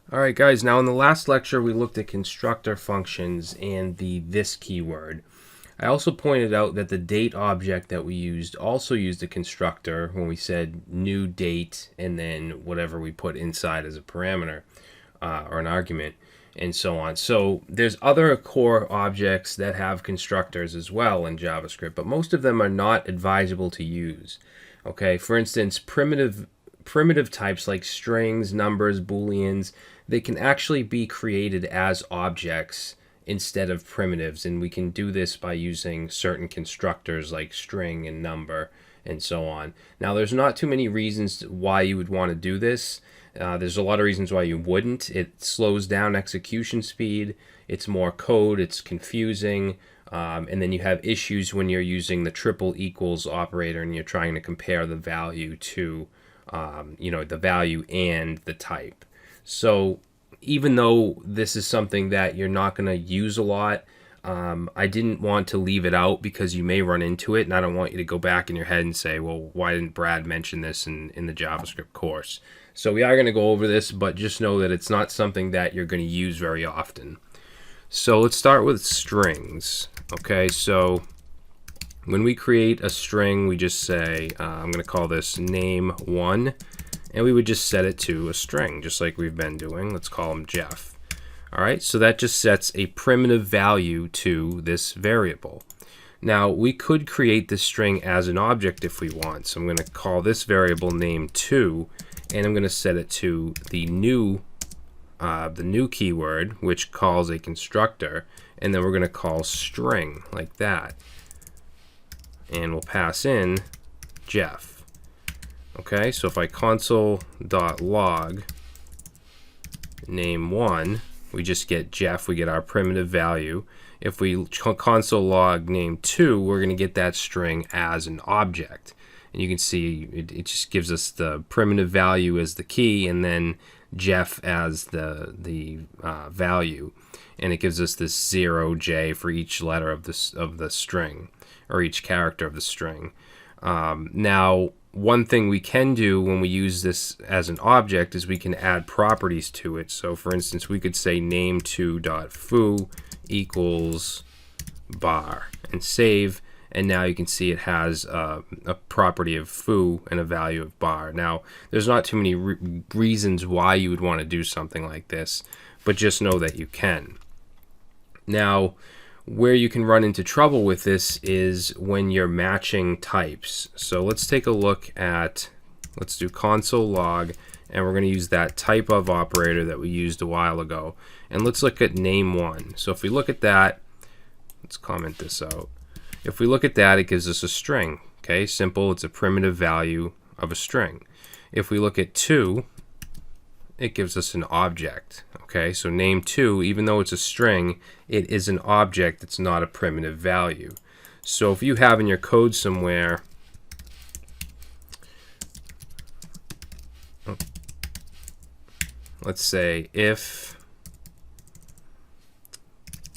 Alright guys, now in the last lecture we looked at constructor functions and the this keyword. I also pointed out that the date object that we used also used a constructor when we said new date and then whatever we put inside as a parameter or an argument and so on. So there's other core objects that have constructors as well in JavaScript, but most of them are not advisable to use. Okay, for instance, primitive types like strings, numbers, booleans, they can actually be created as objects instead of primitives, and we can do this by using certain constructors like string and number and so on. Now there's not too many reasons why you would want to do this. There's a lot of reasons why you wouldn't. It slows down execution speed, it's more code, it's confusing, and then you have issues when you're using the triple equals operator and you're trying to compare the value to the value and the type. So even though this is something that you're not going to use a lot, I didn't want to leave it out because you may run into it, and I don't want you to go back in your head and say, well, why didn't Brad mention this in the JavaScript course? So we are going to go over this, but just know that it's not something that you're going to use very often. So let's start with strings. Okay, so when we create a string, we just say, I'm going to call this name1, and we would just set it to a string, just like we've been doing. Let's call him Jeff. All right, so that just sets a primitive value to this variable. Now, we could create this string as an object if we want. So I'm going to call this variable name2, and I'm going to set it to the new keyword, which calls a constructor, and then we're going to call string like that. And we'll pass in Jeff. Okay, so if I console.log name1, we just get Jeff, we get our primitive value. If we console log name2, we're going to get that string as an object. And you can see it just gives us the primitive value as the key and then Jeff as the value. And it gives us this 0j for each letter of the string, or each character of the string. Now, one thing we can do when we use this as an object is we can add properties to it. So for instance, we could say name2.foo equals bar and save, and now you can see it has a property of foo and a value of bar. Now, there's not too many reasons why you would want to do something like this, but just know that you can. Now, where you can run into trouble with this is when you're matching types. So let's take a look at, let's do console log, and we're going to use that type of operator that we used a while ago. And let's look at name1. So if we look at that, let's comment this out. If we look at that, it gives us a string. Okay, simple, it's a primitive value of a string. If we look at 2, it gives us an object. Okay, so name2, even though it's a string, it is an object, it's not a primitive value. So if you have in your code somewhere, let's say if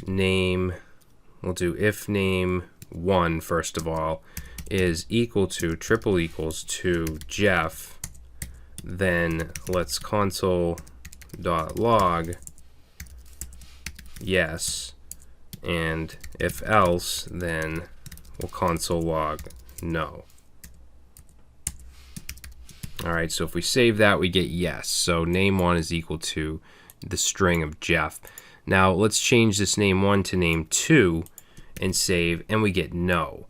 name, we'll do if name1 first of all is equal to triple equals to Jeff, then let's console.log yes, and if else, then we'll console log no. Alright, so if we save that, we get yes. So name1 is equal to the string of Jeff. Now let's change this name1 to name2 and save, and we get no.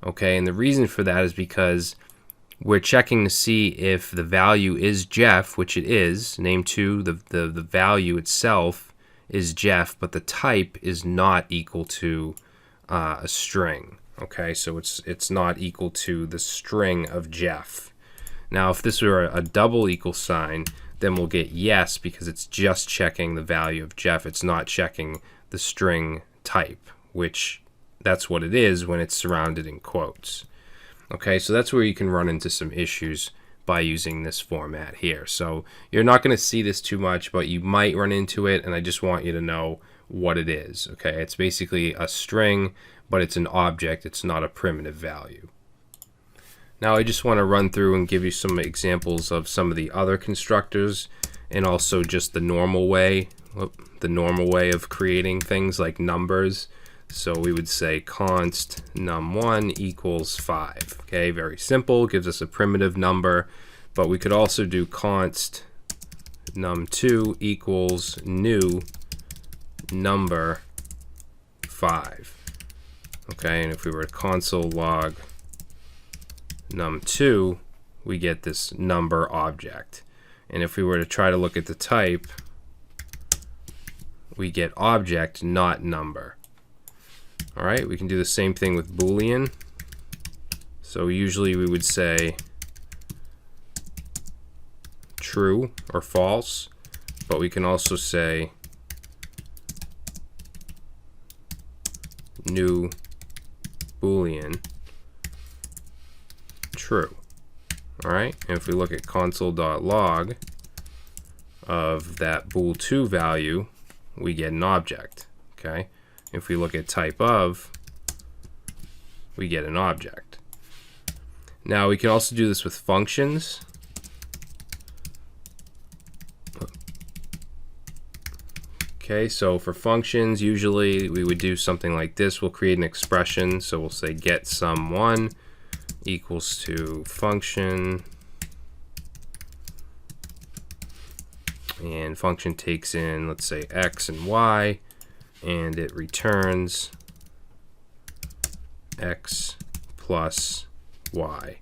Okay, and the reason for that is because we're checking to see if the value is Jeff, which it is. Name2, the value itself is Jeff, but the type is not equal to a string. Okay, so it's not equal to the string of Jeff. Now, if this were a double equal sign, then we'll get yes because it's just checking the value of Jeff. It's not checking the string type, which that's what it is when it's surrounded in quotes. Okay, so that's where you can run into some issues by using this format here. So you're not going to see this too much, but you might run into it, and I just want you to know what it is. Okay, it's basically a string, but it's an object. It's not a primitive value. Now I just want to run through and give you some examples of some of the other constructors and also just the normal way of creating things like numbers. So we would say const num1 equals 5. Okay, very simple, gives us a primitive number. But we could also do const num2 equals new number 5. Okay, and if we were to console log num2, we get this number object. And if we were to try to look at the type, we get object, not number. All right, we can do the same thing with Boolean. So usually we would say true or false, but we can also say new Boolean true. All right, and if we look at console.log of that bool2 value, we get an object. Okay, if we look at type of, we get an object. Now we can also do this with functions. Okay, so for functions, usually we would do something like this. We'll create an expression, so we'll say get sum1 equals to function, and function takes in, let's say, x and y, and it returns x plus y.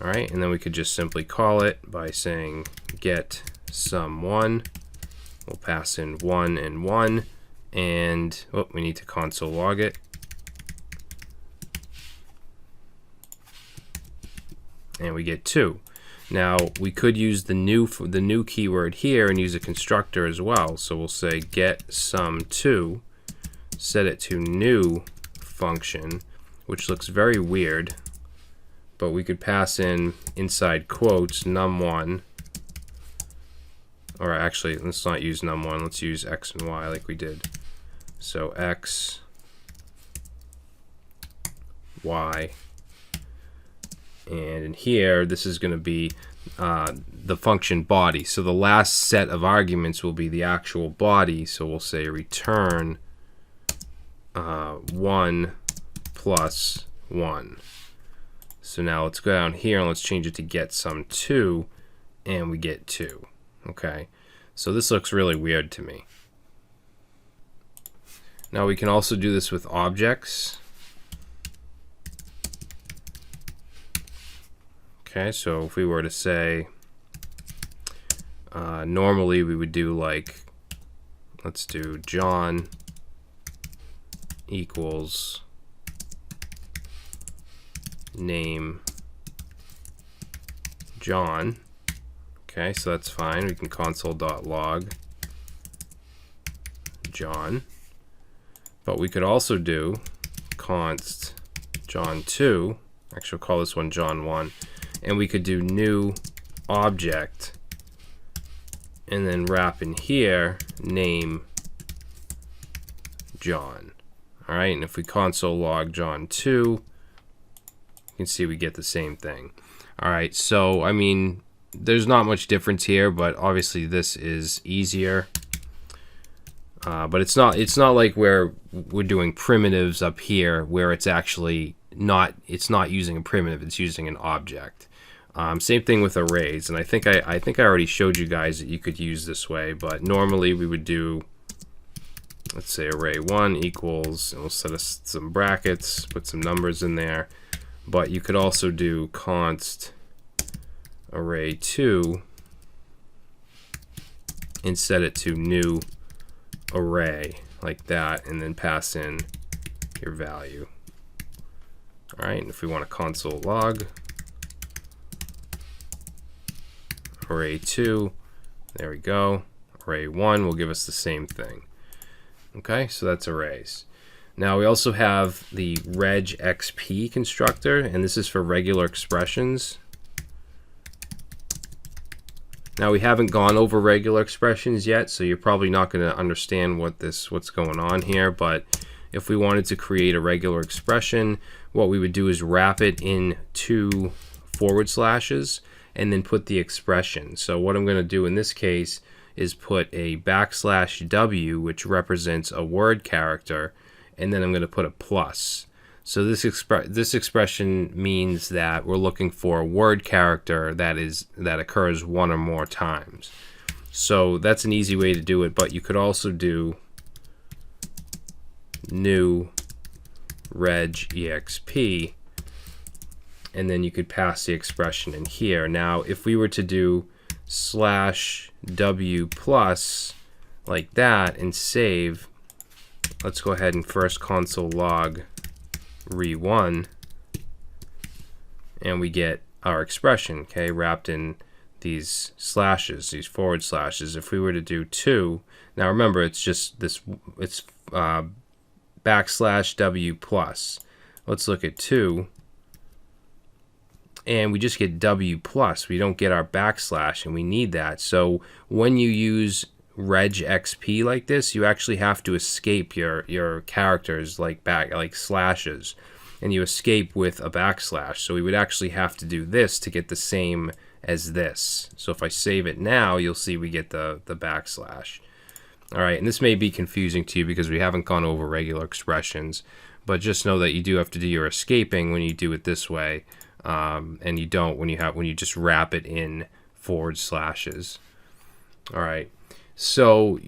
All right, and then we could just simply call it by saying get sum1. We'll pass in 1 and 1, and we need to console log it. And we get 2. Now we could use the new keyword here and use a constructor as well. So we'll say get sum2, set it to new function, which looks very weird, but we could pass in inside quotes num1, or actually let's not use num1, let's use x and y like we did. So x, y, and in here this is going to be the function body. So the last set of arguments will be the actual body, so we'll say return 1 plus 1. So now let's go down here and let's change it to get sum2, and we get 2. Okay, so this looks really weird to me. Now we can also do this with objects. Okay, so if we were to say, normally we would do like, let's do John equals name John. Okay, so that's fine. We can console.log John. But we could also do const John2. Actually, we'll call this one John1. And we could do new object and then wrap in here name John. All right, and if we console log John2, you can see we get the same thing. All right, so I mean, there's not much difference here, but obviously this is easier. But it's not like we're doing primitives up here where it's actually not using a primitive, it's using an object. Same thing with arrays, and I think I already showed you guys that you could use this way, but normally we would do, let's say array1 equals, and we'll set us some brackets, put some numbers in there, but you could also do const array2 and set it to new array like that, and then pass in your value. All right, and if we want to console log array2, there we go. Array1 will give us the same thing. Okay, so that's arrays. Now we also have the regexp constructor, and this is for regular expressions. Now we haven't gone over regular expressions yet, so you're probably not going to understand what's going on here, but if we wanted to create a regular expression, what we would do is wrap it in 2 forward slashes, and then put the expression. So what I'm going to do in this case is put a \w, which represents a word character, and then I'm going to put a plus. So this expression means that we're looking for a word character that occurs one or more times. So that's an easy way to do it, but you could also do new regexp, and then you could pass the expression in here. Now, if we were to do /w plus like that and save, let's go ahead and first console log re1, and we get our expression, okay, wrapped in these slashes, these forward slashes. If we were to do 2, now remember it's just this, it's \w plus. Let's look at 2, and we just get w plus. We don't get our backslash, and we need that. So when you use regexp like this, you actually have to escape your characters like slashes, and you escape with a backslash. So we would actually have to do this to get the same as this. So if I save it now, you'll see we get the backslash. All right, and this may be confusing to you because we haven't gone over regular expressions, but just know that you do have to do your escaping when you do it this way, and you don't when you just wrap it in forward slashes. All right. So,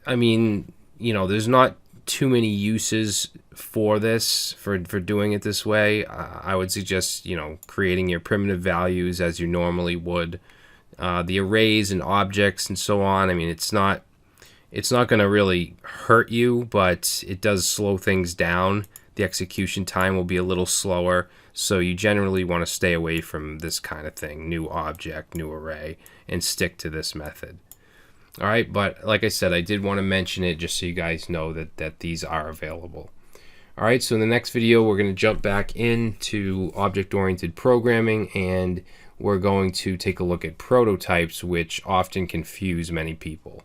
I mean, you know, there's not too many uses for this, for doing it this way. I would suggest, you know, creating your primitive values as you normally would. The arrays and objects and so on, I mean, it's not going to really hurt you, but it does slow things down. The execution time will be a little slower, so you generally want to stay away from this kind of thing, new object, new array, and stick to this method. All right, but like I said, I did want to mention it just so you guys know that these are available. All right, so in the next video, we're going to jump back into object-oriented programming, and we're going to take a look at prototypes, which often confuse many people.